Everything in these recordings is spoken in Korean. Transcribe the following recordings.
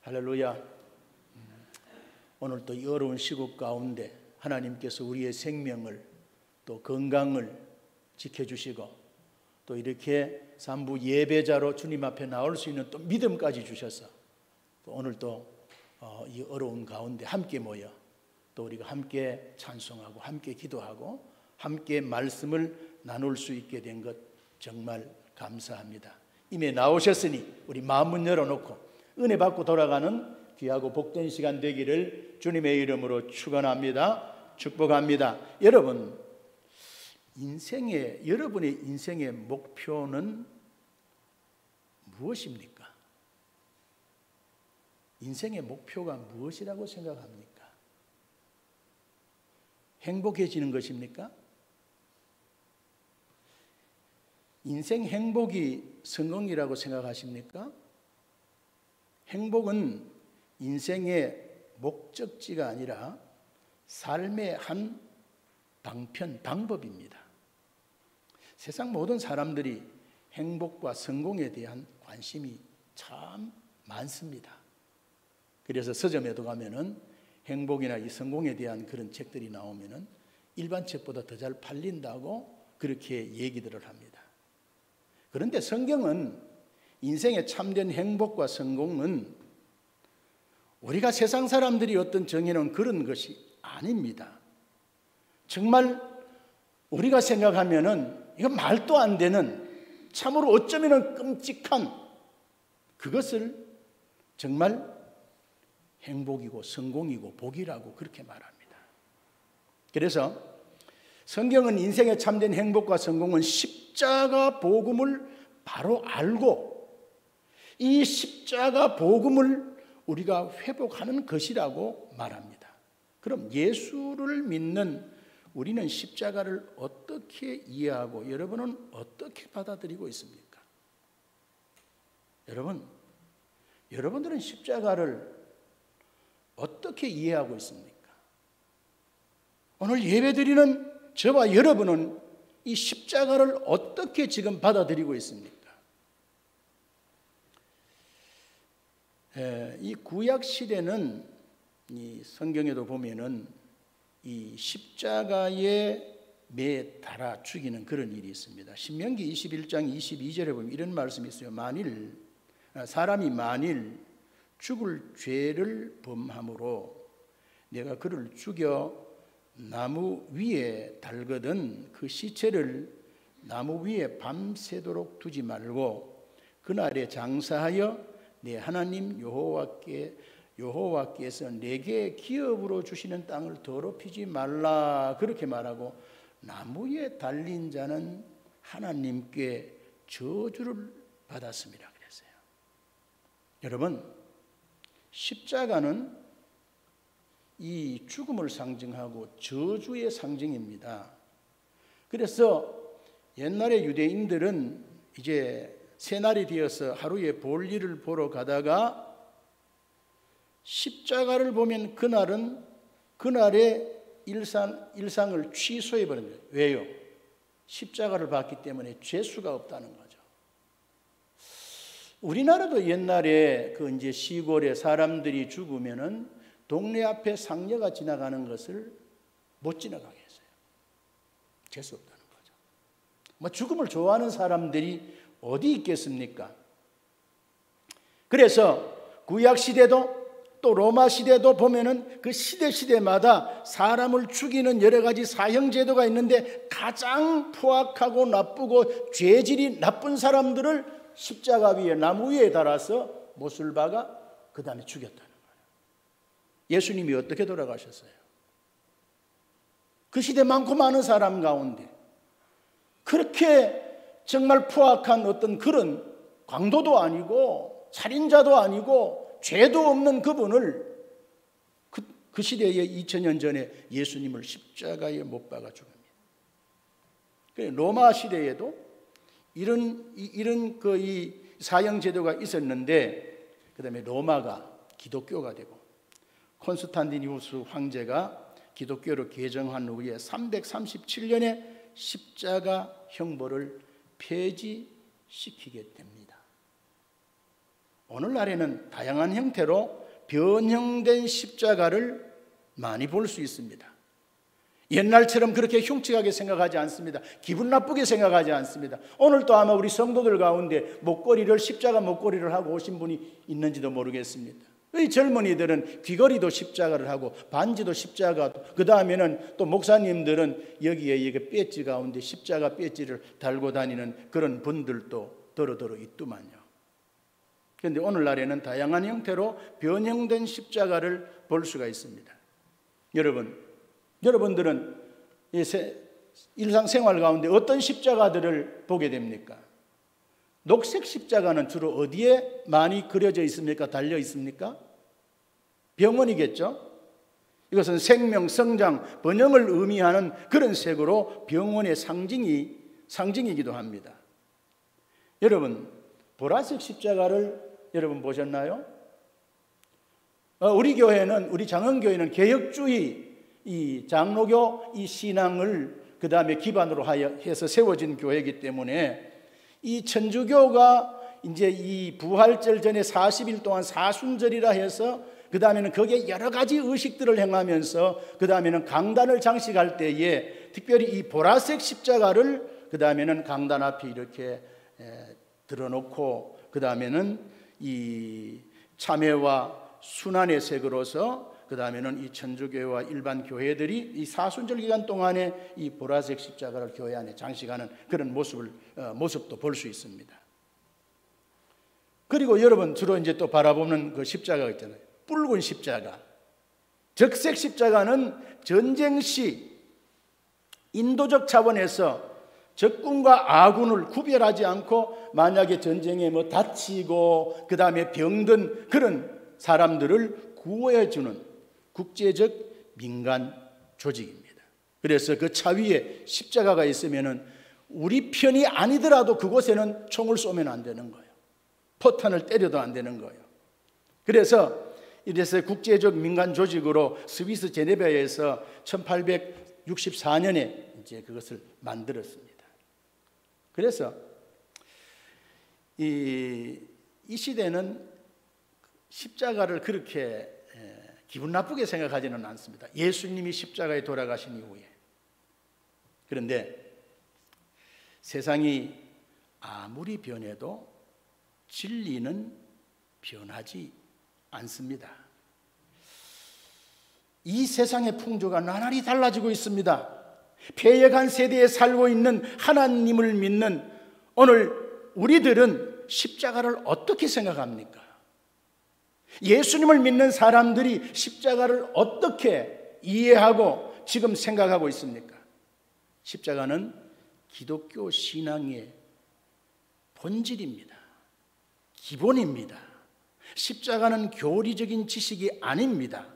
할렐루야. 오늘 또 이 어려운 시국 가운데 하나님께서 우리의 생명을 또 건강을 지켜주시고 또 이렇게 산부 예배자로 주님 앞에 나올 수 있는 또 믿음까지 주셔서 또 오늘 또 이 어려운 가운데 함께 모여 또 우리가 함께 찬송하고 함께 기도하고 함께 말씀을 나눌 수 있게 된 것 정말 감사합니다. 이미 나오셨으니 우리 마음문 열어놓고 은혜 받고 돌아가는 귀하고 복된 시간 되기를 주님의 이름으로 축원합니다. 축복합니다. 여러분, 여러분의 인생의 목표는 무엇입니까? 인생의 목표가 무엇이라고 생각합니까? 행복해지는 것입니까? 인생 행복이 성공이라고 생각하십니까? 행복은 인생의 목적지가 아니라 삶의 한 방법입니다. 세상 모든 사람들이 행복과 성공에 대한 관심이 참 많습니다. 그래서 서점에도 가면은 행복이나 이 성공에 대한 그런 책들이 나오면은 일반 책보다 더 잘 팔린다고 그렇게 얘기들을 합니다. 그런데 성경은 인생의 참된 행복과 성공은 우리가 세상 사람들이 어떤 정해놓은 그런 것이 아닙니다. 정말 우리가 생각하면은 이건 말도 안 되는 참으로 어쩌면 끔찍한 그것을 정말 행복이고 성공이고 복이라고 그렇게 말합니다. 그래서 성경은 인생의 참된 행복과 성공은 십자가 복음을 바로 알고 이 십자가 복음을 우리가 회복하는 것이라고 말합니다. 그럼 예수를 믿는 우리는 십자가를 어떻게 이해하고 여러분은 어떻게 받아들이고 있습니까? 여러분들은 십자가를 어떻게 이해하고 있습니까? 오늘 예배드리는 저와 여러분은 이 십자가를 어떻게 지금 받아들이고 있습니까? 이 구약 시대는 이 성경에도 보면은 이 십자가에 매 달아 죽이는 그런 일이 있습니다. 신명기 21장 22절에 보면 이런 말씀이 있어요. 사람이 만일 죽을 죄를 범함으로 내가 그를 죽여 나무 위에 달거든 그 시체를 나무 위에 밤새도록 두지 말고 그날에 장사하여 내 하나님 여호와께서 내게 기업으로 주시는 땅을 더럽히지 말라 그렇게 말하고 나무에 달린 자는 하나님께 저주를 받았습니다 그랬어요. 여러분, 십자가는 이 죽음을 상징하고 저주의 상징입니다. 그래서 옛날에 유대인들은 이제 새날이 되어서 하루에 볼일을 보러 가다가 십자가를 보면 그날의 일상을 취소해 버린 거예요. 왜요? 십자가를 봤기 때문에 죄수가 없다는 거죠. 우리나라도 옛날에 이제 시골에 사람들이 죽으면은 동네 앞에 상녀가 지나가는 것을 못 지나가게 했어요. 죄수 없다는 거죠. 죽음을 좋아하는 사람들이 어디 있겠습니까? 그래서 구약 시대도 또 로마 시대도 보면은 그 시대마다 사람을 죽이는 여러 가지 사형 제도가 있는데 가장 포악하고 나쁘고 죄질이 나쁜 사람들을 십자가 위에 나무 위에 달아서 못을 박아 그 다음에 죽였다는 거예요. 예수님이 어떻게 돌아가셨어요? 그 시대 많고 많은 사람 가운데 그렇게 정말 포악한 어떤 그런 강도도 아니고 살인자도 아니고 죄도 없는 그분을 그 시대에 2000년 전에 예수님을 십자가에 못 박아 죽입니다. 로마 시대에도 이런 이 사형 제도가 있었는데 그다음에 로마가 기독교가 되고 콘스탄티누스 황제가 기독교로 개정한 후에 337년에 십자가 형벌을 폐지시키게 됩니다. 오늘날에는 다양한 형태로 변형된 십자가를 많이 볼 수 있습니다. 옛날처럼 그렇게 흉측하게 생각하지 않습니다. 기분 나쁘게 생각하지 않습니다. 오늘도 아마 우리 성도들 가운데 목걸이를 십자가 목걸이를 하고 오신 분이 있는지도 모르겠습니다. 이 젊은이들은 귀걸이도 십자가를 하고 반지도 십자가, 그 다음에는 또 목사님들은 여기에 이게 배지 가운데 십자가 배지를 달고 다니는 그런 분들도 더러더러 있더만요. 그런데 오늘날에는 다양한 형태로 변형된 십자가를 볼 수가 있습니다. 여러분들은 일상생활 가운데 어떤 십자가들을 보게 됩니까? 녹색 십자가는 주로 어디에 많이 그려져 있습니까? 달려 있습니까? 병원이겠죠? 이것은 생명, 성장, 번영을 의미하는 그런 색으로 병원의 상징이기도 합니다. 여러분, 보라색 십자가를 여러분 보셨나요? 우리 교회는, 우리 장흥교회는 개혁주의 이 장로교 이 신앙을 그 다음에 기반으로 해서 세워진 교회이기 때문에 이 천주교가 이제 이 부활절 전에 40일 동안 사순절이라 해서 그 다음에는 거기에 여러 가지 의식들을 행하면서 그 다음에는 강단을 장식할 때에 특별히 이 보라색 십자가를 그 다음에는 강단 앞에 이렇게 들어놓고 그 다음에는 이 참회와 순환의 색으로서 그 다음에는 이 천주교회와 일반 교회들이 이 사순절 기간 동안에 이 보라색 십자가를 교회 안에 장식하는 그런 모습도 볼 수 있습니다. 그리고 여러분 주로 이제 또 바라보는 그 십자가가 있잖아요. 붉은 십자가. 적색 십자가는 전쟁 시 인도적 차원에서 적군과 아군을 구별하지 않고 만약에 전쟁에 뭐 다치고 그 다음에 병든 그런 사람들을 구해주는 국제적 민간 조직입니다. 그래서 그 차 위에 십자가가 있으면은 우리 편이 아니더라도 그곳에는 총을 쏘면 안 되는 거예요. 포탄을 때려도 안 되는 거예요. 그래서 이래서 국제적 민간 조직으로 스위스 제네바에서 1864년에 이제 그것을 만들었습니다. 그래서 이 시대는 십자가를 그렇게 기분 나쁘게 생각하지는 않습니다. 예수님이 십자가에 돌아가신 이후에. 그런데 세상이 아무리 변해도 진리는 변하지 않습니다. 이 세상의 풍조가 나날이 달라지고 있습니다. 패역한 세대에 살고 있는 하나님을 믿는 오늘 우리들은 십자가를 어떻게 생각합니까? 예수님을 믿는 사람들이 십자가를 어떻게 이해하고 지금 생각하고 있습니까? 십자가는 기독교 신앙의 본질입니다. 기본입니다. 십자가는 교리적인 지식이 아닙니다.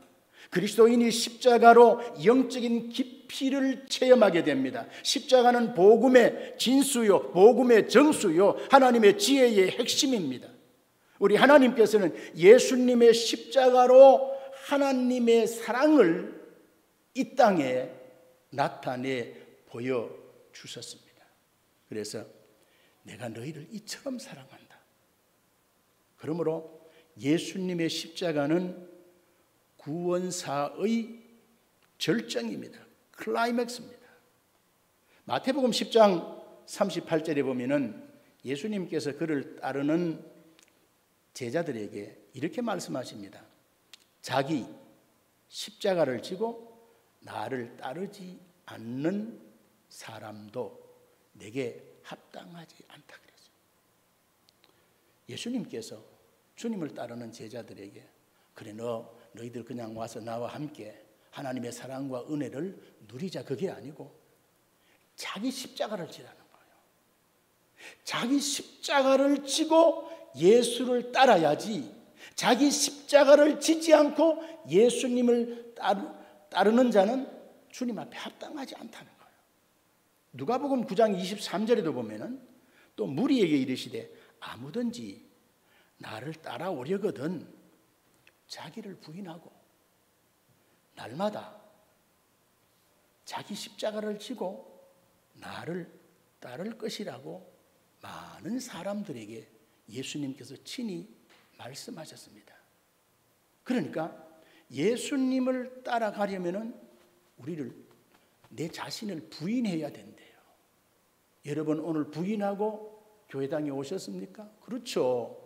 그리스도인이 십자가로 영적인 깊이를 체험하게 됩니다. 십자가는 복음의 진수요, 복음의 정수요, 하나님의 지혜의 핵심입니다. 우리 하나님께서는 예수님의 십자가로 하나님의 사랑을 이 땅에 나타내 보여주셨습니다. 그래서 내가 너희를 이처럼 사랑한다. 그러므로 예수님의 십자가는 구원사의 절정입니다. 클라이맥스입니다. 마태복음 10장 38절에 보면은 예수님께서 그를 따르는 제자들에게 이렇게 말씀하십니다. 자기 십자가를 지고 나를 따르지 않는 사람도 내게 합당하지 않다 그랬어요. 예수님께서 주님을 따르는 제자들에게 그래 너희들 그냥 와서 나와 함께 하나님의 사랑과 은혜를 누리자 그게 아니고 자기 십자가를 지라는 거예요. 자기 십자가를 지고 예수를 따라야지 자기 십자가를 지지 않고 예수님을 따르는 자는 주님 앞에 합당하지 않다는 거예요. 누가복음 9장 23절에도 보면은 또 무리에게 이르시되 아무든지 나를 따라오려거든 자기를 부인하고 날마다 자기 십자가를 지고 나를 따를 것이라고 많은 사람들에게 예수님께서 친히 말씀하셨습니다. 그러니까 예수님을 따라가려면 우리를 내 자신을 부인해야 된대요. 여러분 오늘 부인하고 교회당에 오셨습니까? 그렇죠.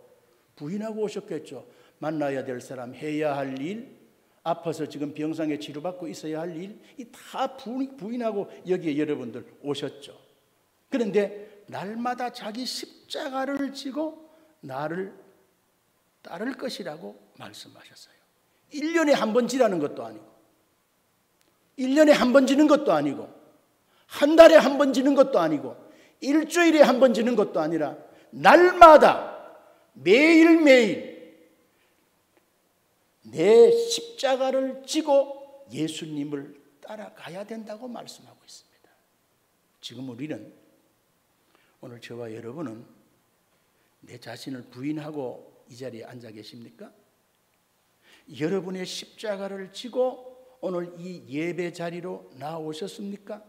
부인하고 오셨겠죠. 만나야 될 사람, 해야 할 일, 아파서 지금 병상에 치료받고 있어야 할 일, 이 다 부인하고 여기에 여러분들 오셨죠. 그런데 날마다 자기 십자가를 지고 나를 따를 것이라고 말씀하셨어요. 1년에 한 번 지라는 것도 아니고 1년에 한 번 지는 것도 아니고 한 달에 한 번 지는 것도 아니고 일주일에 한 번 지는 것도 아니라 날마다 매일매일 내 십자가를 지고 예수님을 따라가야 된다고 말씀하고 있습니다. 지금 우리는 오늘 저와 여러분은 내 자신을 부인하고 이 자리에 앉아 계십니까? 여러분의 십자가를 지고 오늘 이 예배 자리로 나오셨습니까?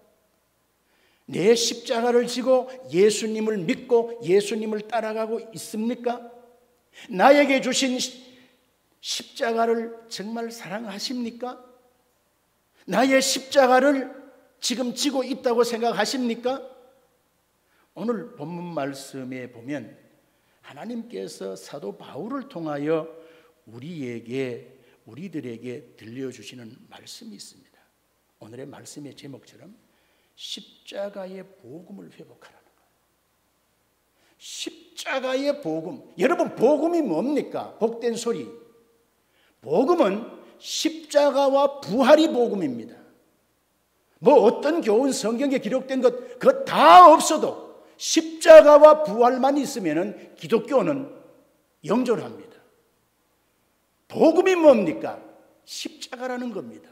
내 십자가를 지고 예수님을 믿고 예수님을 따라가고 있습니까? 나에게 주신 십자가를 정말 사랑하십니까? 나의 십자가를 지금 지고 있다고 생각하십니까? 오늘 본문 말씀에 보면 하나님께서 사도 바울을 통하여 우리들에게 들려주시는 말씀이 있습니다. 오늘의 말씀의 제목처럼 십자가의 복음을 회복하라는 거예요. 십자가의 복음. 여러분 복음이 뭡니까? 복된 소리. 복음은 십자가와 부활이 복음입니다. 뭐 어떤 교훈 성경에 기록된 것 그거 다 없어도 십자가와 부활만 있으면 기독교는 영존합니다. 복음이 뭡니까? 십자가라는 겁니다.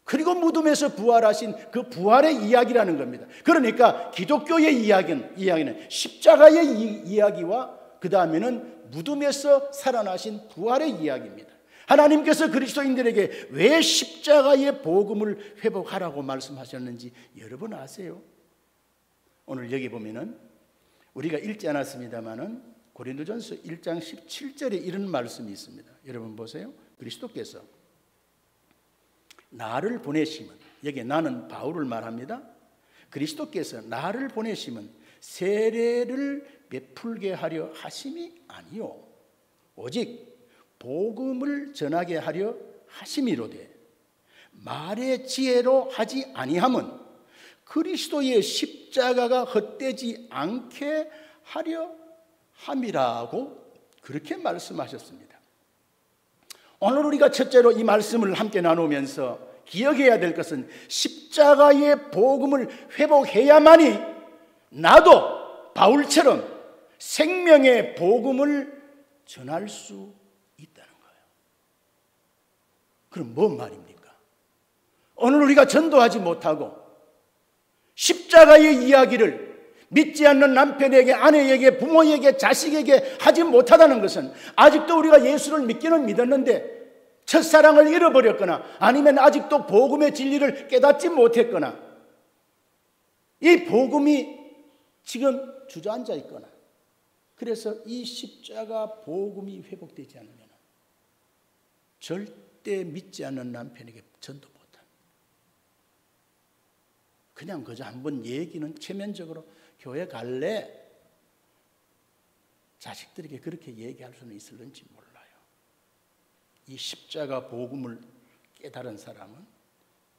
그리고 무덤에서 부활하신 그 부활의 이야기라는 겁니다. 그러니까 기독교의 이야기는 십자가의 이야기와 그 다음에는 무덤에서 살아나신 부활의 이야기입니다. 하나님께서 그리스도인들에게 왜 십자가의 복음을 회복하라고 말씀하셨는지 여러분 아세요? 오늘 여기 보면은 우리가 읽지 않았습니다마는 고린도전서 1장 17절에 이런 말씀이 있습니다. 여러분 보세요. 그리스도께서 나를 보내심은, 여기 나는 바울을 말합니다. 그리스도께서 나를 보내심은 세례를 베풀게 하려 하심이 아니요 오직 복음을 전하게 하려 하심이로되 말의 지혜로 하지 아니함은 그리스도의 십자가가 헛되지 않게 하려 함이라고 그렇게 말씀하셨습니다. 오늘 우리가 첫째로 이 말씀을 함께 나누면서 기억해야 될 것은 십자가의 복음을 회복해야만이 나도 바울처럼 생명의 복음을 전할 수 있다는 거예요. 그럼 뭔 말입니까? 오늘 우리가 전도하지 못하고 십자가의 이야기를 믿지 않는 남편에게, 아내에게, 부모에게, 자식에게 하지 못하다는 것은 아직도 우리가 예수를 믿기는 믿었는데 첫사랑을 잃어버렸거나 아니면 아직도 복음의 진리를 깨닫지 못했거나 이 복음이 지금 주저앉아 있거나 그래서 이 십자가 복음이 회복되지 않으면 절대 믿지 않는 남편에게 전도 못합니다. 그냥 그저 한번 얘기는 체면적으로 교회 갈래? 자식들에게 그렇게 얘기할 수는 있을는지 몰라요. 이 십자가 복음을 깨달은 사람은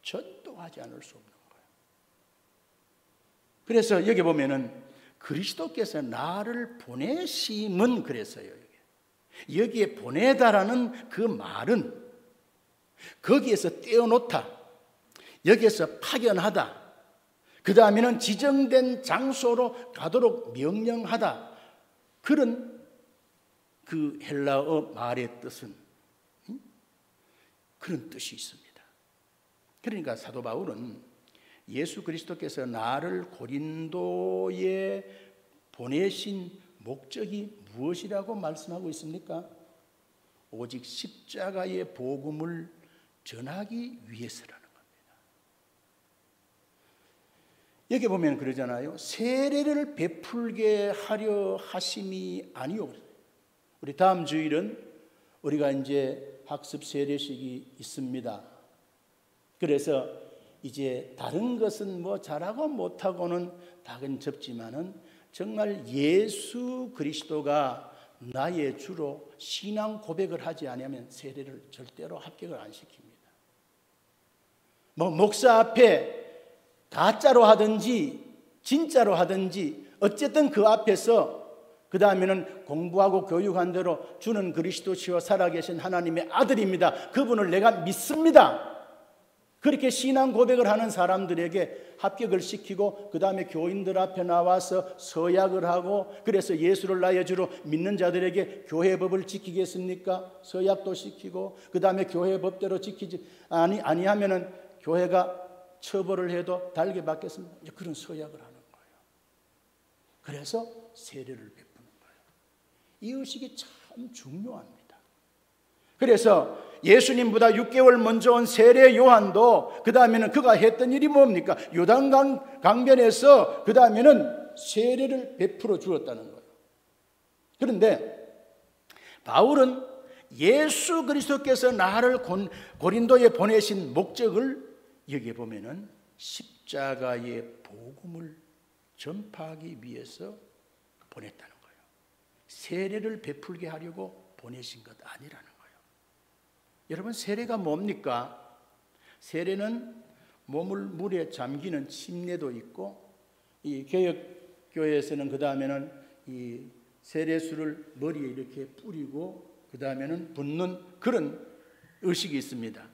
전도하지 않을 수 없는 거예요. 그래서 여기 보면은 그리스도께서 나를 보내심은 그랬어요. 여기에 보내다라는 그 말은 거기에서 떼어놓다, 여기에서 파견하다, 그 다음에는 지정된 장소로 가도록 명령하다, 그런 그 헬라어 말의 뜻은 그런 뜻이 있습니다. 그러니까 사도 바울은 예수 그리스도께서 나를 고린도에 보내신 목적이 무엇이라고 말씀하고 있습니까? 오직 십자가의 복음을 전하기 위해서라는 겁니다. 여기 보면 그러잖아요. 세례를 베풀게 하려 하심이 아니오. 우리 다음 주일은 우리가 이제 학습 세례식이 있습니다. 그래서 이제 다른 것은 뭐 잘하고 못하고는 다근 접지만은 정말 예수 그리스도가 나의 주로 신앙 고백을 하지 않으면 세례를 절대로 합격을 안 시킵니다. 뭐 목사 앞에 가짜로 하든지 진짜로 하든지 어쨌든 그 앞에서 그 다음에는 공부하고 교육한 대로 주는 그리스도시요 살아계신 하나님의 아들입니다. 그분을 내가 믿습니다. 그렇게 신앙 고백을 하는 사람들에게 합격을 시키고 그 다음에 교인들 앞에 나와서 서약을 하고 그래서 예수를 나의 주로 믿는 자들에게 교회 법을 지키겠습니까? 서약도 시키고 그 다음에 교회 법대로 지키지 아니하면은 교회가 처벌을 해도 달게 받겠습니다. 이제 그런 서약을 하는 거예요. 그래서 세례를 베푸는 거예요. 이 의식이 참 중요합니다. 그래서 예수님보다 6개월 먼저 온 세례 요한도 그 다음에는 그가 했던 일이 뭡니까? 요단 강변에서 그 다음에는 세례를 베풀어 주었다는 거예요. 그런데 바울은 예수 그리스도께서 나를 고린도에 보내신 목적을 여기에 보면은 십자가의 복음을 전파하기 위해서 보냈다는 거예요. 세례를 베풀게 하려고 보내신 것 아니라는 거예요. 여러분, 세례가 뭡니까? 세례는 몸을 물에 잠기는 침례도 있고, 이 개혁교회에서는 그 다음에는 이 세례수를 머리에 이렇게 뿌리고 그 다음에는 붓는 그런 의식이 있습니다.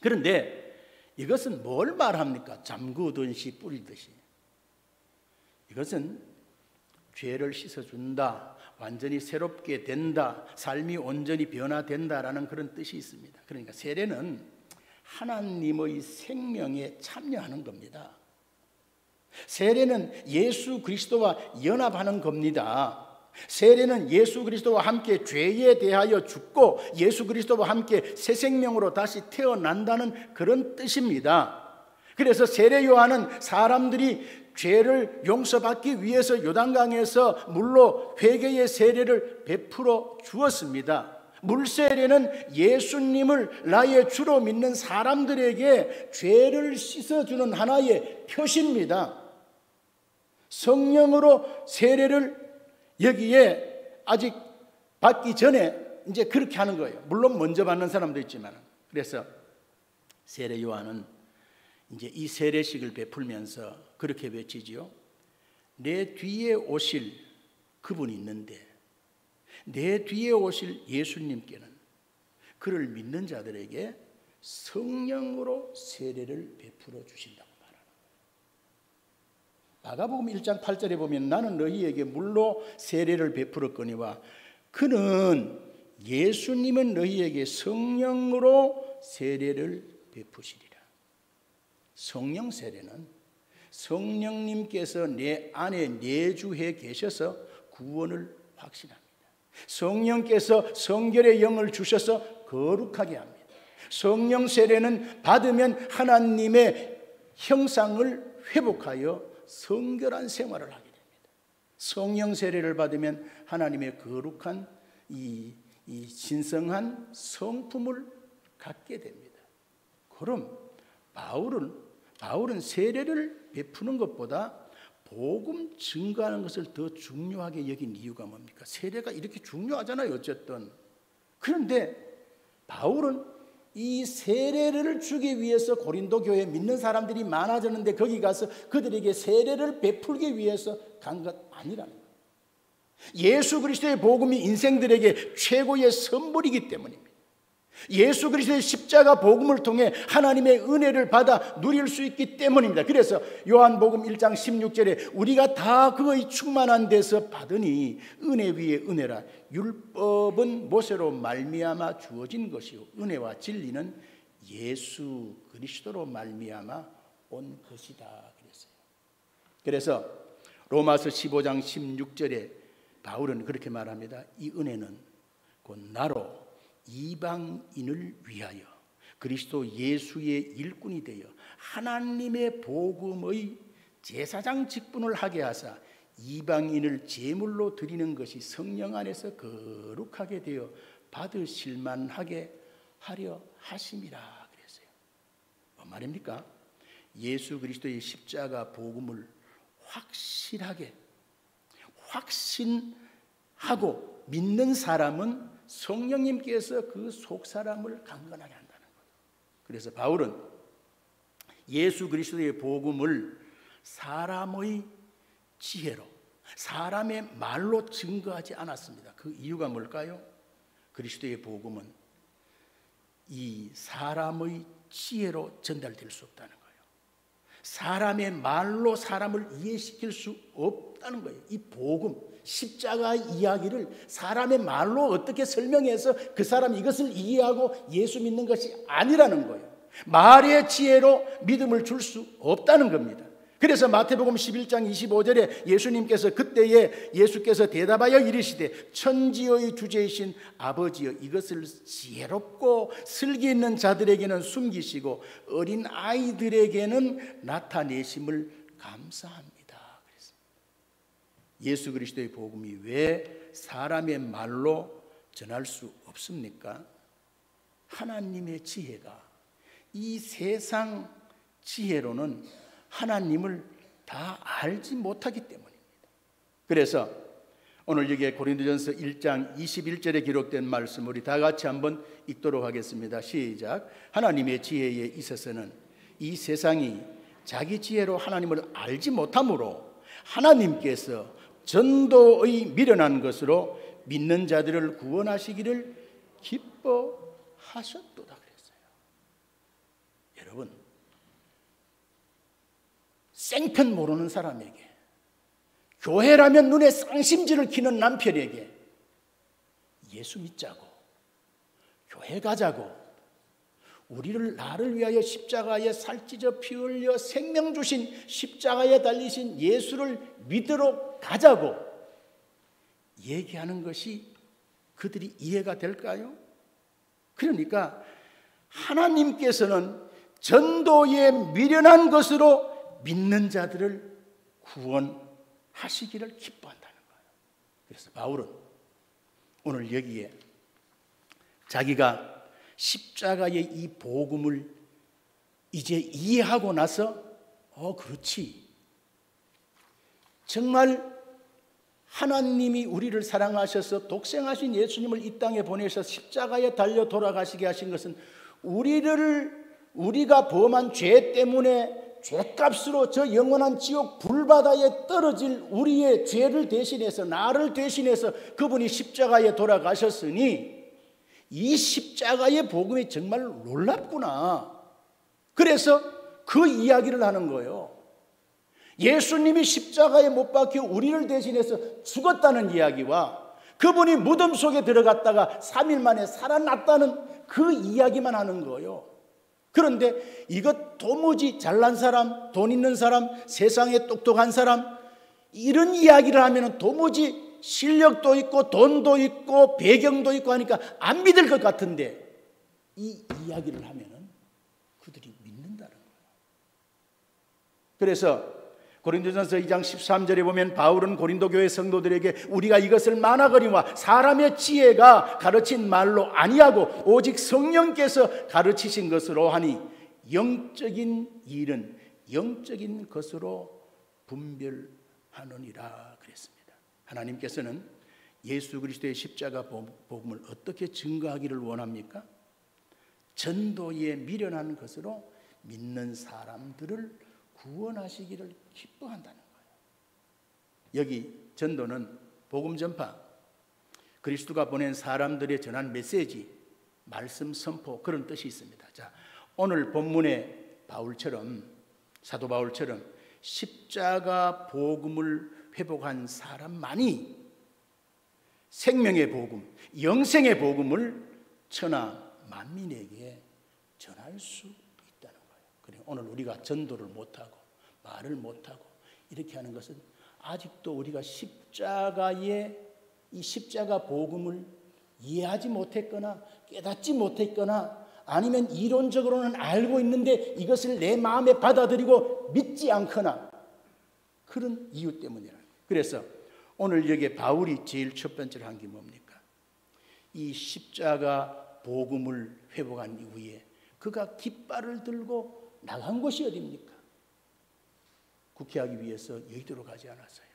그런데 이것은 뭘 말합니까? 잠그듯이 뿌리듯이. 이것은 죄를 씻어준다, 완전히 새롭게 된다, 삶이 온전히 변화된다라는 그런 뜻이 있습니다. 그러니까 세례는 하나님의 생명에 참여하는 겁니다. 세례는 예수 그리스도와 연합하는 겁니다. 세례는 예수 그리스도와 함께 죄에 대하여 죽고 예수 그리스도와 함께 새 생명으로 다시 태어난다는 그런 뜻입니다. 그래서 세례 요한은 사람들이 죄를 용서받기 위해서 요단강에서 물로 회개의 세례를 베풀어 주었습니다. 물세례는 예수님을 나의 주로 믿는 사람들에게 죄를 씻어주는 하나의 표시입니다. 성령으로 세례를 여기에 아직 받기 전에 이제 그렇게 하는 거예요. 물론 먼저 받는 사람도 있지만. 그래서 세례 요한은 이제 이 세례식을 베풀면서 그렇게 외치지요. 내 뒤에 오실 그분이 있는데 내 뒤에 오실 예수님께는 그를 믿는 자들에게 성령으로 세례를 베풀어 주신다고 말하는 거예요. 마가복음 1장 8절에 보면 나는 너희에게 물로 세례를 베풀었거니와 그는 예수님은 너희에게 성령으로 세례를 베푸시리라. 성령 세례는 성령님께서 내 안에 내주해 계셔서 구원을 확신합니다. 성령께서 성결의 영을 주셔서 거룩하게 합니다. 성령 세례는 받으면 하나님의 형상을 회복하여 성결한 생활을 하게 됩니다. 성령 세례를 받으면 하나님의 거룩한 이 신성한 성품을 갖게 됩니다. 그럼 바울은 세례를 베푸는 것보다 복음 증거하는 것을 더 중요하게 여긴 이유가 뭡니까? 세례가 이렇게 중요하잖아요, 어쨌든. 그런데 바울은 이 세례를 주기 위해서 고린도 교회에 믿는 사람들이 많아졌는데 거기 가서 그들에게 세례를 베풀기 위해서 간 것 아니라는 거예요. 예수 그리스도의 복음이 인생들에게 최고의 선물이기 때문입니다. 예수 그리스도의 십자가 복음을 통해 하나님의 은혜를 받아 누릴 수 있기 때문입니다. 그래서 요한복음 1장 16절에 우리가 다 그의 충만한 데서 받으니 은혜 위에 은혜라. 율법은 모세로 말미암아 주어진 것이요 은혜와 진리는 예수 그리스도로 말미암아 온 것이다 그랬어요. 그래서 로마서 15장 16절에 바울은 그렇게 말합니다. 이 은혜는 곧 나로 이방인을 위하여 그리스도 예수의 일꾼이 되어 하나님의 복음의 제사장 직분을 하게 하사 이방인을 제물로 드리는 것이 성령 안에서 거룩하게 되어 받으실 만하게 하려 하심이라 그랬어요. 뭔 말입니까? 예수 그리스도의 십자가 복음을 확신하고 믿는 사람은 성령님께서 그 속사람을 강건하게 한다는 거예요. 그래서 바울은 예수 그리스도의 복음을 사람의 지혜로, 사람의 말로 증거하지 않았습니다. 그 이유가 뭘까요? 그리스도의 복음은 이 사람의 지혜로 전달될 수 없다는 거예요. 사람의 말로 사람을 이해시킬 수 없다는 거예요. 이 복음, 십자가 이야기를 사람의 말로 어떻게 설명해서 그 사람이 이것을 이해하고 예수 믿는 것이 아니라는 거예요. 말의 지혜로 믿음을 줄 수 없다는 겁니다. 그래서 마태복음 11장 25절에 예수님께서 그때에 예수께서 대답하여 이르시되 천지의 주제이신 아버지여 이것을 지혜롭고 슬기 있는 자들에게는 숨기시고 어린 아이들에게는 나타내심을 감사합니다. 그랬습니다. 예수 그리스도의 복음이 왜 사람의 말로 전할 수 없습니까? 하나님의 지혜가 이 세상 지혜로는 하나님을 다 알지 못하기 때문입니다. 그래서 오늘 여기에 고린도전서 1장 21절에 기록된 말씀 우리 다 같이 한번 읽도록 하겠습니다. 시작. 하나님의 지혜에 있어서는 이 세상이 자기 지혜로 하나님을 알지 못하므로 하나님께서 전도의 미련한 것으로 믿는 자들을 구원하시기를 기뻐하셨도다 그랬어요. 여러분, 생편 모르는 사람에게, 교회라면 눈에 쌍심지를 키는 남편에게 예수 믿자고, 교회 가자고, 나를 위하여 십자가에 살찢어 피 흘려 생명 주신 십자가에 달리신 예수를 믿으러 가자고 얘기하는 것이 그들이 이해가 될까요? 그러니까 하나님께서는 전도에 미련한 것으로 믿는 자들을 구원하시기를 기뻐한다는 거예요. 그래서 바울은 오늘 여기에 자기가 십자가의 이 복음을 이제 이해하고 나서 그렇지, 정말 하나님이 우리를 사랑하셔서 독생하신 예수님을 이 땅에 보내셔서 십자가에 달려 돌아가시게 하신 것은 우리가 범한 죄 때문에 죄값으로 저 영원한 지옥 불바다에 떨어질 우리의 죄를 대신해서, 나를 대신해서 그분이 십자가에 돌아가셨으니 이 십자가의 복음이 정말 놀랍구나. 그래서 그 이야기를 하는 거예요. 예수님이 십자가에 못 박혀 우리를 대신해서 죽었다는 이야기와 그분이 무덤 속에 들어갔다가 3일 만에 살아났다는 그 이야기만 하는 거예요. 그런데 이것 도무지 잘난 사람, 돈 있는 사람, 세상에 똑똑한 사람, 이런 이야기를 하면 도무지 실력도 있고 돈도 있고 배경도 있고 하니까 안 믿을 것 같은데 이 이야기를 하면 그들이 믿는다는 거예요. 그래서 고린도전서 2장 13절에 보면 바울은 고린도 교회 성도들에게 우리가 이것을 많아거리와 사람의 지혜가 가르친 말로 아니하고 오직 성령께서 가르치신 것으로 하니 영적인 일은 영적인 것으로 분별하느니라 그랬습니다. 하나님께서는 예수 그리스도의 십자가 복음을 어떻게 증거하기를 원합니까? 전도에 미련한 것으로 믿는 사람들을 구원하시기를 기뻐한다는 거예요. 여기 전도는 복음 전파, 그리스도가 보낸 사람들의 전한 메시지, 말씀 선포, 그런 뜻이 있습니다. 자, 오늘 본문의 바울처럼, 사도 바울처럼 십자가 복음을 회복한 사람만이 생명의 복음, 영생의 복음을 천하 만민에게 전할 수 있다는 거예요. 그래, 오늘 우리가 전도를 못하고 말을 못하고 이렇게 하는 것은 아직도 우리가 이 십자가 복음을 이해하지 못했거나 깨닫지 못했거나 아니면 이론적으로는 알고 있는데 이것을 내 마음에 받아들이고 믿지 않거나 그런 이유 때문이라는 거예요. 그래서 오늘 여기에 바울이 제일 첫 번째로 한 게 뭡니까? 이 십자가 복음을 회복한 이후에 그가 깃발을 들고 나간 곳이 어디입니까? 국회하기 위해서 여의도로 가지 않았어요.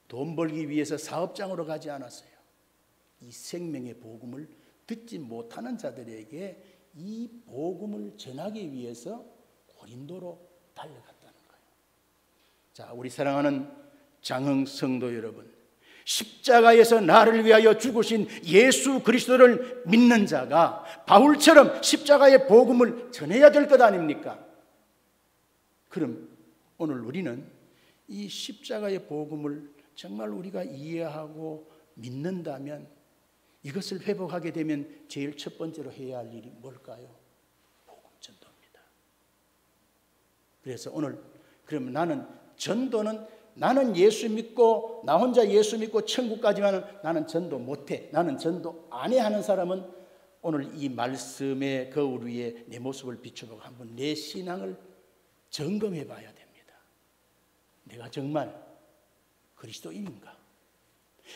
돈 벌기 위해서 사업장으로 가지 않았어요. 이 생명의 복음을 듣지 못하는 자들에게 이 복음을 전하기 위해서 고린도로 달려갔다는 거예요. 자, 우리 사랑하는 장흥 성도 여러분, 십자가에서 나를 위하여 죽으신 예수 그리스도를 믿는 자가 바울처럼 십자가의 복음을 전해야 될 것 아닙니까? 그럼 오늘 우리는 이 십자가의 복음을 정말 우리가 이해하고 믿는다면 이것을 회복하게 되면 제일 첫 번째로 해야 할 일이 뭘까요? 복음 전도입니다. 그래서 오늘 그럼 나는 예수 믿고 나 혼자 예수 믿고 천국 가지만 나는 전도 못해, 나는 전도 안 해 하는 사람은 오늘 이 말씀의 거울 위에 내 모습을 비춰보고 한번 내 신앙을 점검해 봐야 됩니다. 내가 정말 그리스도인인가?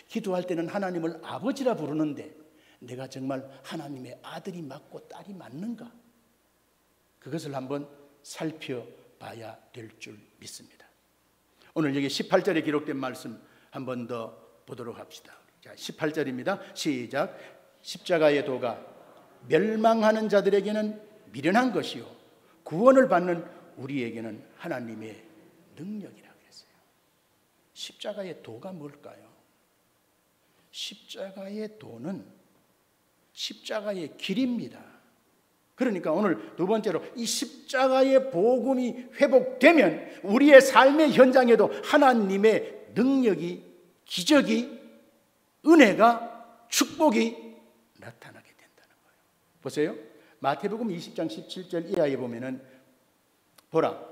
기도할 때는 하나님을 아버지라 부르는데 내가 정말 하나님의 아들이 맞고 딸이 맞는가? 그것을 한번 살펴봐야 될 줄 믿습니다. 오늘 여기 18절에 기록된 말씀 한 번 더 보도록 합시다. 자, 18절입니다. 시작. 십자가의 도가 멸망하는 자들에게는 미련한 것이요 구원을 받는 우리에게는 하나님의 능력이라 그랬어요. 십자가의 도가 뭘까요? 십자가의 도는 십자가의 길입니다. 그러니까 오늘 두 번째로 이 십자가의 복음이 회복되면 우리의 삶의 현장에도 하나님의 능력이, 기적이, 은혜가, 축복이 나타나게 된다는 거예요. 보세요. 마태복음 20장 17절 이하에 보면은 보라,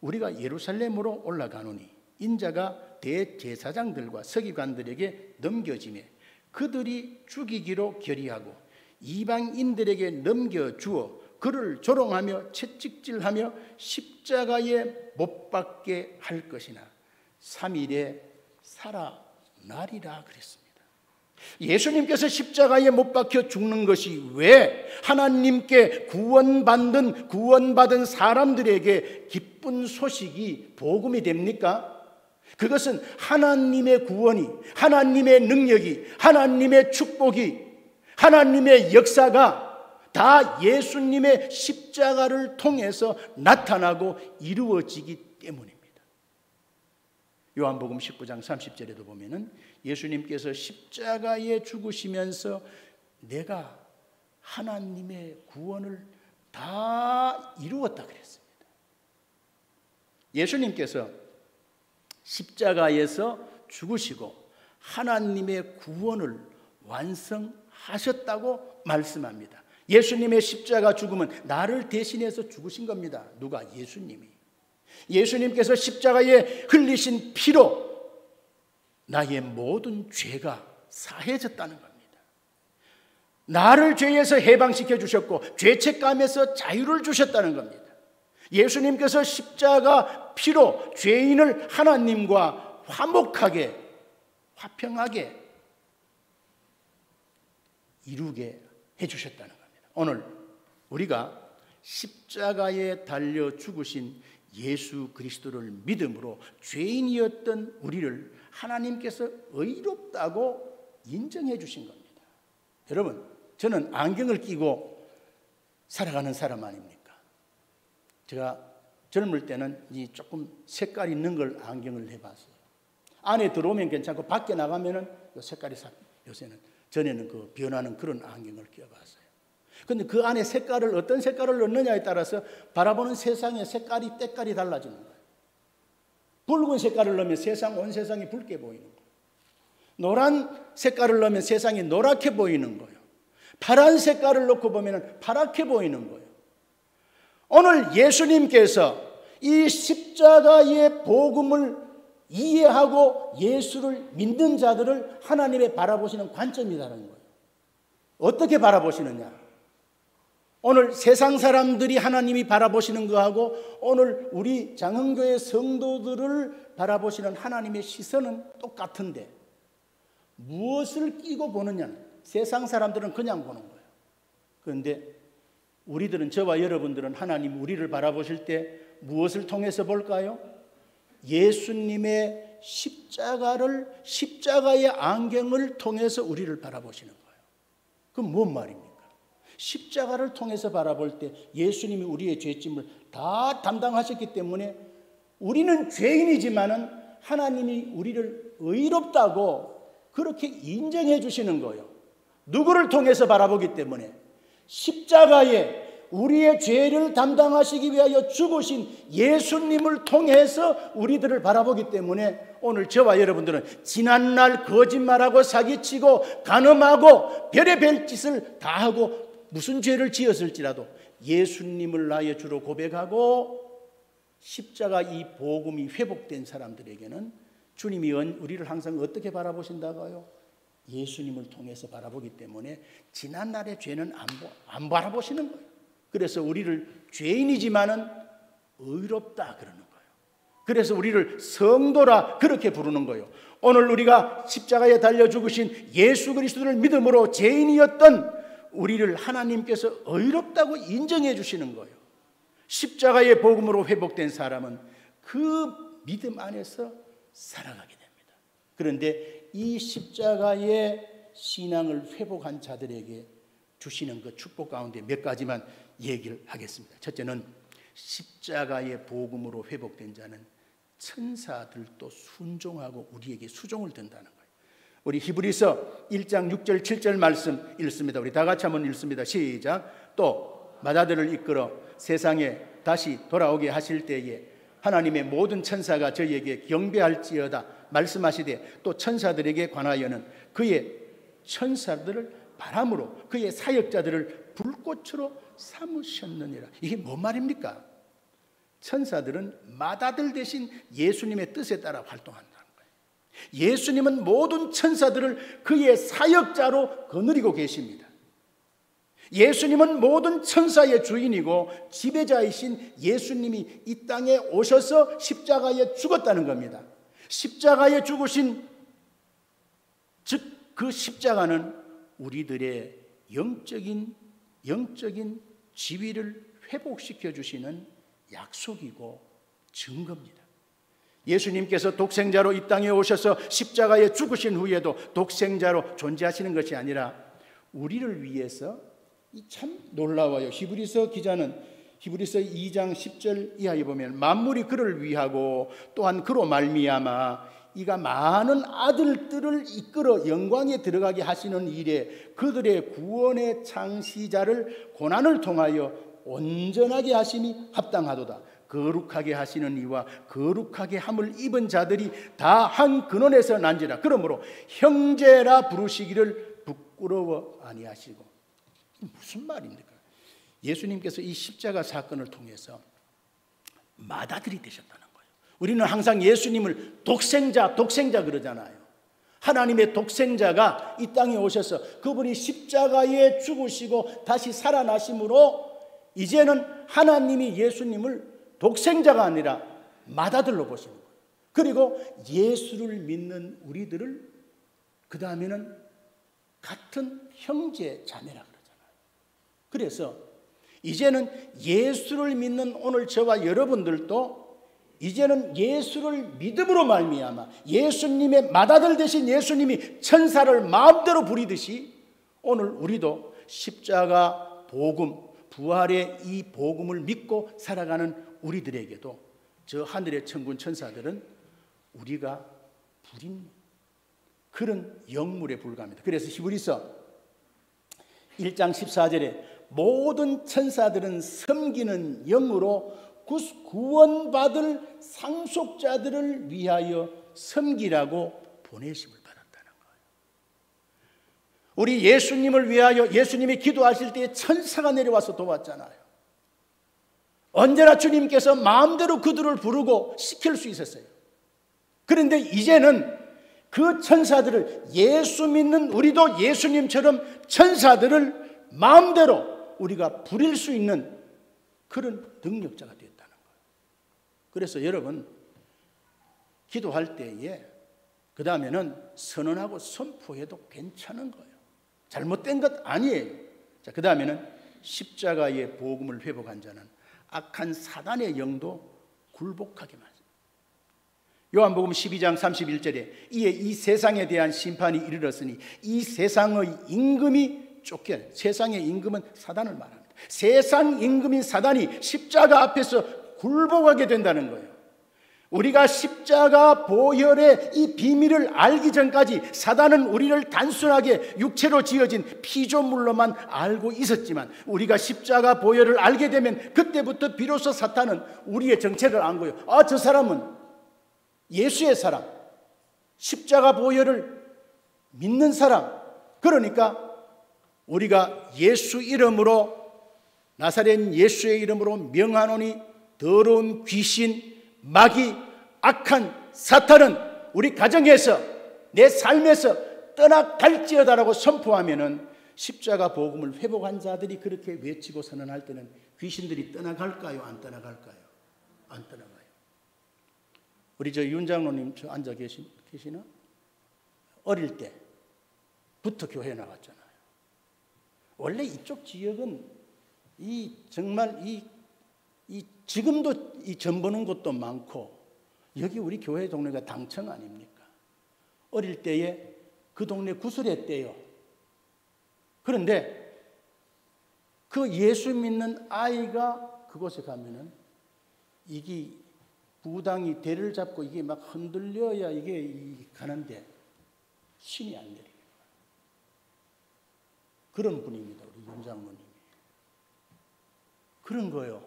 우리가 예루살렘으로 올라가노니 인자가 대제사장들과 서기관들에게 넘겨지매 그들이 죽이기로 결의하고 이방인들에게 넘겨주어 그를 조롱하며 채찍질하며 십자가에 못 박게 할 것이나 3일에 살아나리라 그랬습니다. 예수님께서 십자가에 못 박혀 죽는 것이 왜 하나님께 구원받은 사람들에게 기쁜 소식이 복음이 됩니까? 그것은 하나님의 구원이, 하나님의 능력이, 하나님의 축복이, 하나님의 역사가 다 예수님의 십자가를 통해서 나타나고 이루어지기 때문입니다. 요한복음 19장 30절에도 보면은 예수님께서 십자가에 죽으시면서 내가 하나님의 구원을 다 이루었다 그랬습니다. 예수님께서 십자가에서 죽으시고 하나님의 구원을 완성하셨다고 말씀합니다. 예수님의 십자가 죽음은 나를 대신해서 죽으신 겁니다. 누가? 예수님이. 예수님께서 십자가에 흘리신 피로 나의 모든 죄가 사해졌다는 겁니다. 나를 죄에서 해방시켜 주셨고 죄책감에서 자유를 주셨다는 겁니다. 예수님께서 십자가 피로 죄인을 하나님과 화목하게, 화평하게 이루게 해주셨다는 겁니다. 오늘 우리가 십자가에 달려 죽으신 예수 그리스도를 믿음으로 죄인이었던 우리를 하나님께서 의롭다고 인정해 주신 겁니다. 여러분, 저는 안경을 끼고 살아가는 사람 아닙니까? 제가 젊을 때는 이 조금 색깔 있는 걸 안경을 해봤어요. 안에 들어오면 괜찮고 밖에 나가면은 색깔이 요새는 전에는 그 변하는 그런 안경을 껴봤어요. 그런데 그 안에 색깔을 어떤 색깔을 넣느냐에 따라서 바라보는 세상의 색깔이 때깔이 달라지는 거예요. 붉은 색깔을 넣으면 온 세상이 붉게 보이는 거예요. 노란 색깔을 넣으면 세상이 노랗게 보이는 거예요. 파란 색깔을 넣고 보면 파랗게 보이는 거예요. 오늘 예수님께서 이 십자가의 복음을 이해하고 예수를 믿는 자들을 하나님의 바라보시는 관점이라는 거예요. 어떻게 바라보시느냐? 오늘 세상 사람들이 하나님이 바라보시는 거하고 오늘 우리 장흥교회 성도들을 바라보시는 하나님의 시선은 똑같은데 무엇을 끼고 보느냐는 세상 사람들은 그냥 보는 거예요. 그런데 우리들은, 저와 여러분들은 하나님 우리를 바라보실 때 무엇을 통해서 볼까요? 예수님의 십자가의 안경을 통해서 우리를 바라보시는 거예요. 그럼 뭔 말입니까? 십자가를 통해서 바라볼 때 예수님이 우리의 죄짐을 다 담당하셨기 때문에 우리는 죄인이지만은 하나님이 우리를 의롭다고 그렇게 인정해 주시는 거예요. 누구를 통해서 바라보기 때문에? 십자가에 우리의 죄를 담당하시기 위하여 죽으신 예수님을 통해서 우리들을 바라보기 때문에 오늘 저와 여러분들은 지난날 거짓말하고 사기치고 간음하고 별의별 짓을 다 하고 무슨 죄를 지었을지라도 예수님을 나의 주로 고백하고 십자가 이 복음이 회복된 사람들에게는 주님이 우리를 항상 어떻게 바라보신다고요? 예수님을 통해서 바라보기 때문에 지난날의 죄는 안 바라보시는 거예요. 그래서 우리를 죄인이지만은 의롭다 그러는 거예요. 그래서 우리를 성도라 그렇게 부르는 거예요. 오늘 우리가 십자가에 달려 죽으신 예수 그리스도를 믿음으로 죄인이었던 우리를 하나님께서 의롭다고 인정해 주시는 거예요. 십자가의 복음으로 회복된 사람은 그 믿음 안에서 살아가게 됩니다. 그런데 이 십자가의 신앙을 회복한 자들에게 주시는 그 축복 가운데 몇 가지만 얘기를 하겠습니다. 첫째는 십자가의 복음으로 회복된 자는 천사들도 순종하고 우리에게 수종을 든다는 거예요. 우리 히브리서 1장 6절 7절 말씀 읽습니다. 우리 다 같이 한번 읽습니다. 시작. 또 마다들을 이끌어 세상에 다시 돌아오게 하실 때에 하나님의 모든 천사가 저희에게 경배할지어다 말씀하시되 또 천사들에게 관하여는 그의 천사들을 바람으로 그의 사역자들을 불꽃으로 삼으셨느니라. 이게 뭔 말입니까? 천사들은 마다들 대신 예수님의 뜻에 따라 활동한다는 거예요. 예수님은 모든 천사들을 그의 사역자로 거느리고 계십니다. 예수님은 모든 천사의 주인이고 지배자이신 예수님이 이 땅에 오셔서 십자가에 죽었다는 겁니다. 십자가에 죽으신, 즉 그 십자가는 우리들의 영적인 지위를 회복시켜 주시는 약속이고 증거입니다. 예수님께서 독생자로 이 땅에 오셔서 십자가에 죽으신 후에도 독생자로 존재하시는 것이 아니라 우리를 위해서, 참 놀라워요. 히브리서 기자는 히브리서 2장 10절 이하에 보면 만물이 그를 위하고 또한 그로 말미암아 이가 많은 아들들을 이끌어 영광에 들어가게 하시는 일에 그들의 구원의 창시자를 고난을 통하여 온전하게 하심이 합당하도다. 거룩하게 하시는 이와 거룩하게 함을 입은 자들이 다 한 근원에서 난지라. 그러므로 형제라 부르시기를 부끄러워 아니하시고. 무슨 말입니까? 예수님께서 이 십자가 사건을 통해서 맏아들이 되셨다는 거예요. 우리는 항상 예수님을 독생자 그러잖아요. 하나님의 독생자가 이 땅에 오셔서 그분이 십자가에 죽으시고 다시 살아나심으로 이제는 하나님이 예수님을 독생자가 아니라 맏아들로 보시는 거예요. 그리고 예수를 믿는 우리들을 그 다음에는 같은 형제 자매라 그러잖아요. 그래서 이제는 예수를 믿는 오늘 저와 여러분들도 이제는 예수를 믿음으로 말미암아 예수님의 맏아들 되신 예수님이 천사를 마음대로 부리듯이 오늘 우리도 십자가 복음, 부활의 이 복음을 믿고 살아가는 우리들에게도 저 하늘의 천군 천사들은 우리가 부린 그런 영물에 불과합니다. 그래서 히브리서 1장 14절에 모든 천사들은 섬기는 영으로 구원받을 상속자들을 위하여 섬기라고 보내심을 받았다는 거예요. 우리 예수님을 위하여 예수님이 기도하실 때 천사가 내려와서 도왔잖아요. 언제나 주님께서 마음대로 그들을 부르고 시킬 수 있었어요. 그런데 이제는 그 천사들을, 예수 믿는 우리도 예수님처럼 천사들을 마음대로 우리가 부릴 수 있는 그런 능력자가 되었다는 거예요. 그래서 여러분, 기도할 때에 그 다음에는 선언하고 선포해도 괜찮은 거예요. 잘못된 것 아니에요. 자, 그 다음에는 십자가의 복음을 회복한 자는 악한 사단의 영도 굴복하게 만듭니다. 요한복음 12장 31절에 이에 이 세상에 대한 심판이 이르렀으니 이 세상의 임금이 쫓겨, 세상의 임금은 사단을 말합니다. 세상 임금인 사단이 십자가 앞에서 굴복하게 된다는 거예요. 우리가 십자가 보혈의 이 비밀을 알기 전까지 사단은 우리를 단순하게 육체로 지어진 피조물로만 알고 있었지만 우리가 십자가 보혈을 알게 되면 그때부터 비로소 사탄은 우리의 정체를 안 거예요. 아, 저 사람은 예수의 사람, 십자가 보혈을 믿는 사람. 그러니까 우리가 예수 이름으로, 나사렛 예수의 이름으로 명하노니 더러운 귀신, 마귀, 악한 사탄은 우리 가정에서, 내 삶에서 떠나갈지어다라고 선포하면은 십자가 복음을 회복한 자들이 그렇게 외치고 선언할 때는 귀신들이 떠나갈까요? 안 떠나갈까요? 안 떠나가요. 우리 저 윤 장로님 저 앉아 계시나? 어릴 때부터 교회 나갔잖아요. 원래 이쪽 지역은 정말 지금도 이 전 보는 곳도 많고 여기 우리 교회 동네가 당청 아닙니까? 어릴 때에 그 동네 구슬했대요. 그런데 그 예수 믿는 아이가 그곳에 가면은 이게 부당이 대를 잡고 이게 막 흔들려야 이게 가는데 신이 안 내리는 거예요. 그런 분입니다. 우리 윤 장로님이. 그런 거예요.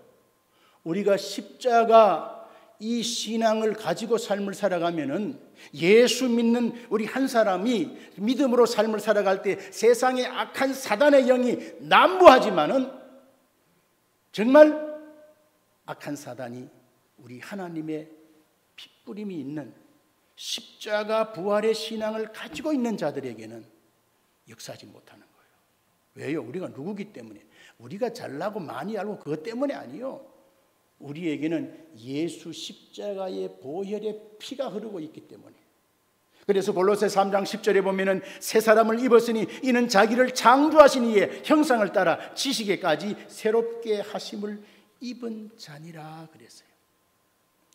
우리가 십자가 이 신앙을 가지고 삶을 살아가면은 예수 믿는 우리 한 사람이 믿음으로 삶을 살아갈 때 세상의 악한 사단의 영이 난무하지만은 정말 악한 사단이 우리 하나님의 핏부림이 있는 십자가 부활의 신앙을 가지고 있는 자들에게는 역사하지 못하는 거예요. 왜요? 우리가 누구기 때문에. 우리가 잘나고 많이 알고 그것 때문에 아니요. 우리에게는 예수 십자가의 보혈의 피가 흐르고 있기 때문에. 그래서 골로새 3장 10절에 보면은 새 사람을 입었으니 이는 자기를 창조하신 이의 형상을 따라 지식에까지 새롭게 하심을 입은 자니라 그랬어요.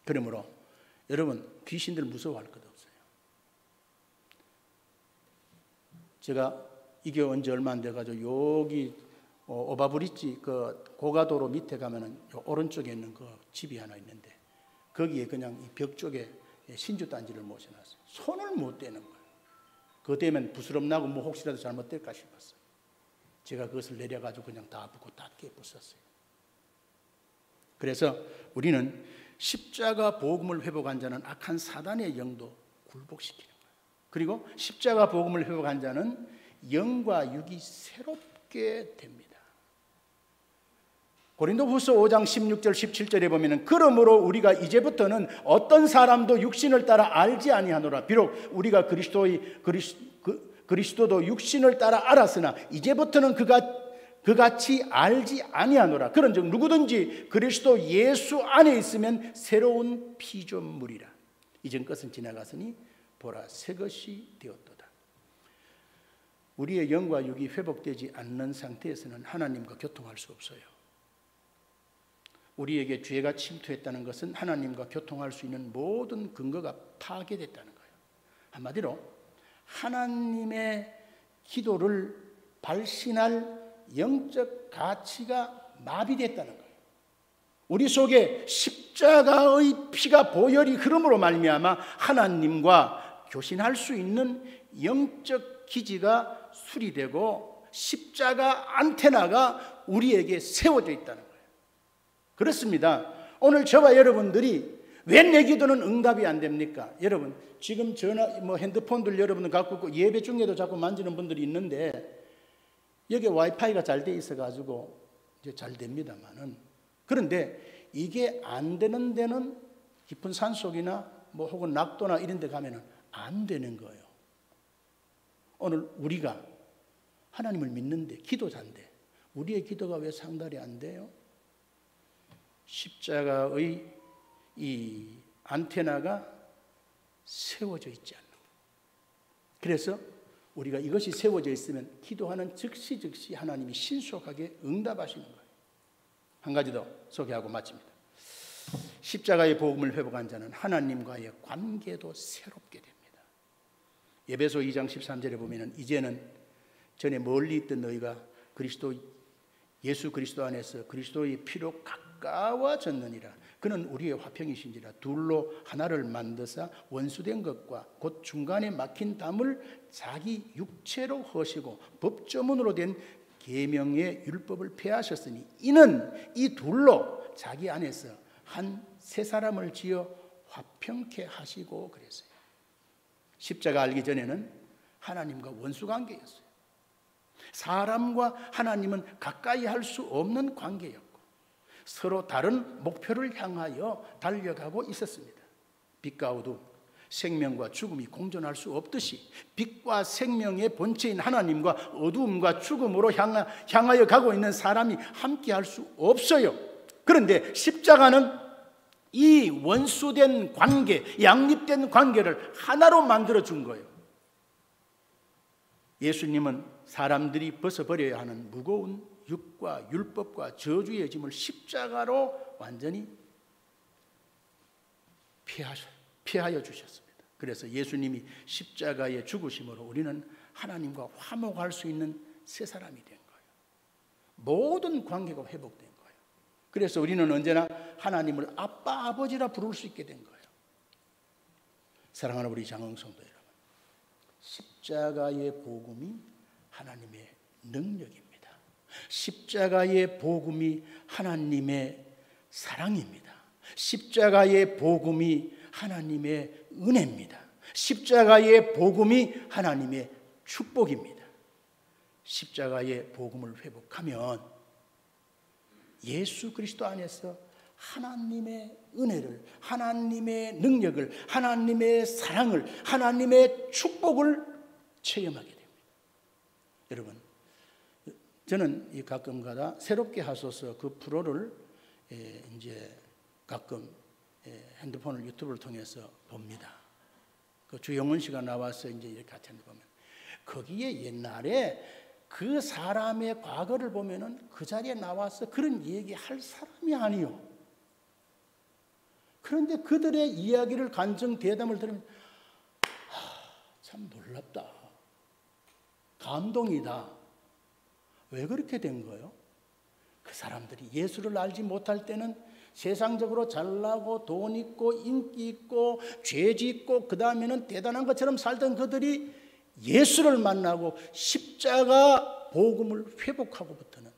그러므로 여러분 귀신들 무서워할 것 없어요. 제가 이게 언제 얼마 안 돼가지고 여기 오바브리지 그 고가도로 밑에 가면은 오른쪽에 있는 그 집이 하나 있는데 거기에 그냥 이 벽 쪽에 신주 단지를 모셔놨어요. 손을 못 대는 거예요. 그거 되면 부스럼나고 뭐 혹시라도 잘못될까 싶었어요. 제가 그것을 내려가지고 그냥 다 붓고 다 깨부쉈어요. 그래서 우리는 십자가 복음을 회복한 자는 악한 사단의 영도 굴복시키는 거예요. 그리고 십자가 복음을 회복한 자는 영과 육이 새롭게 됩니다. 고린도후서 5장 16절 17절에 보면은 그러므로 우리가 이제부터는 어떤 사람도 육신을 따라 알지 아니하노라. 비록 우리가 그리스도도 육신을 따라 알았으나 이제부터는 그같이 알지 아니하노라. 그런즉 누구든지 그리스도 예수 안에 있으면 새로운 피조물이라. 이전 것은 지나갔으니 보라 새 것이 되었도다. 우리의 영과 육이 회복되지 않는 상태에서는 하나님과 교통할 수 없어요. 우리에게 죄가 침투했다는 것은 하나님과 교통할 수 있는 모든 근거가 파괴됐다는 거예요. 한마디로 하나님의 기도를 발신할 영적 가치가 마비됐다는 거예요. 우리 속에 십자가의 피가 보혈이 흐름으로 말미암아 하나님과 교신할 수 있는 영적 기지가 수리되고 십자가 안테나가 우리에게 세워져 있다는 거예요. 그렇습니다. 오늘 저와 여러분들이 왜 내 기도는 응답이 안 됩니까? 여러분 지금 전화 핸드폰들 여러분들 갖고 있고 예배 중에도 자꾸 만지는 분들이 있는데 여기 와이파이가 잘 돼 있어가지고 이제 잘 됩니다만은 그런데 이게 안 되는 데는 깊은 산속이나 뭐 혹은 낙도나 이런 데 가면은 안 되는 거예요. 오늘 우리가 하나님을 믿는데 기도자인데 우리의 기도가 왜 상달이 안 돼요? 십자가의 이 안테나가 세워져 있지 않는 거예요. 그래서 우리가 이것이 세워져 있으면 기도하는 즉시 하나님이 신속하게 응답하시는 거예요. 한 가지 더 소개하고 마칩니다. 십자가의 복음을 회복한 자는 하나님과의 관계도 새롭게 됩니다. 에베소 2장 13절에 보면 이제는 전에 멀리 있던 너희가 예수 그리스도 안에서 그리스도의 피로 가까워졌느니라. 그는 우리의 화평이신지라. 둘로 하나를 만드사 원수된 것과 곧 중간에 막힌 담을 자기 육체로 허시고 법조문으로 된 계명의 율법을 폐하셨으니 이는 이 둘로 자기 안에서 한 새 사람을 지어 화평케 하시고 그랬어요. 십자가 알기 전에는 하나님과 원수 관계였어요. 사람과 하나님은 가까이 할 수 없는 관계였고 서로 다른 목표를 향하여 달려가고 있었습니다. 빛과 어둠, 생명과 죽음이 공존할 수 없듯이 빛과 생명의 본체인 하나님과 어둠과 죽음으로 향하여 가고 있는 사람이 함께 할 수 없어요. 그런데 십자가는 이 원수된 관계, 양립된 관계를 하나로 만들어준 거예요. 예수님은 사람들이 벗어버려야 하는 무거운 육과 율법과 저주의 짐을 십자가로 완전히 피하여 주셨습니다. 그래서 예수님이 십자가의 죽으심으로 우리는 하나님과 화목할 수 있는 새 사람이 된 거예요. 모든 관계가 회복된 거예요. 그래서 우리는 언제나 하나님을 아빠, 아버지라 부를 수 있게 된 거예요. 사랑하는 우리 장흥성도 여러분, 십자가의 복음이 하나님의 능력입니다. 십자가의 복음이 하나님의 사랑입니다. 십자가의 복음이 하나님의 은혜입니다. 십자가의 복음이 하나님의 축복입니다. 십자가의 복음을 회복하면 예수 그리스도 안에서 하나님의 은혜를, 하나님의 능력을, 하나님의 사랑을, 하나님의 축복을 체험하게 됩니다. 여러분, 저는 가끔가다 새롭게 하소서 그 프로를 이제 가끔 핸드폰을 유튜브를 통해서 봅니다. 그 주영훈 씨가 나와서 이제 이렇게 같이 보면 거기에 옛날에 그 사람의 과거를 보면은 그 자리에 나와서 그런 얘기할 사람이 아니요. 그런데 그들의 이야기를 간증 대담을 들으면 참 놀랍다. 감동이다. 왜 그렇게 된 거예요? 그 사람들이 예수를 알지 못할 때는 세상적으로 잘나고 돈 있고 인기 있고 죄 짓고 그 다음에는 대단한 것처럼 살던 그들이 예수를 만나고 십자가 복음을 회복하고부터는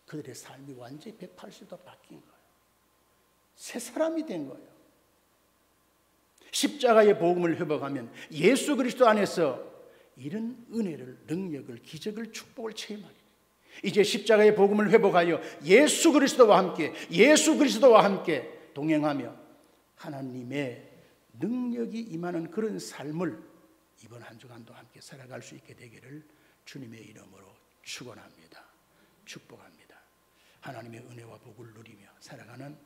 그들의 삶이 완전히 180도 바뀐 거예요. 새 사람이 된 거예요. 십자가의 복음을 회복하면 예수 그리스도 안에서 이런 은혜를, 능력을, 기적을, 축복을 체험하게 돼요. 이제 십자가의 복음을 회복하여 예수 그리스도와 함께 동행하며 하나님의 능력이 임하는 그런 삶을 이번 한 주간도 함께 살아갈 수 있게 되기를 주님의 이름으로 축원합니다. 축복합니다. 하나님의 은혜와 복을 누리며 살아가는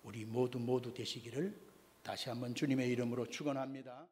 우리 모두 되시기를 다시 한번 주님의 이름으로 축원합니다.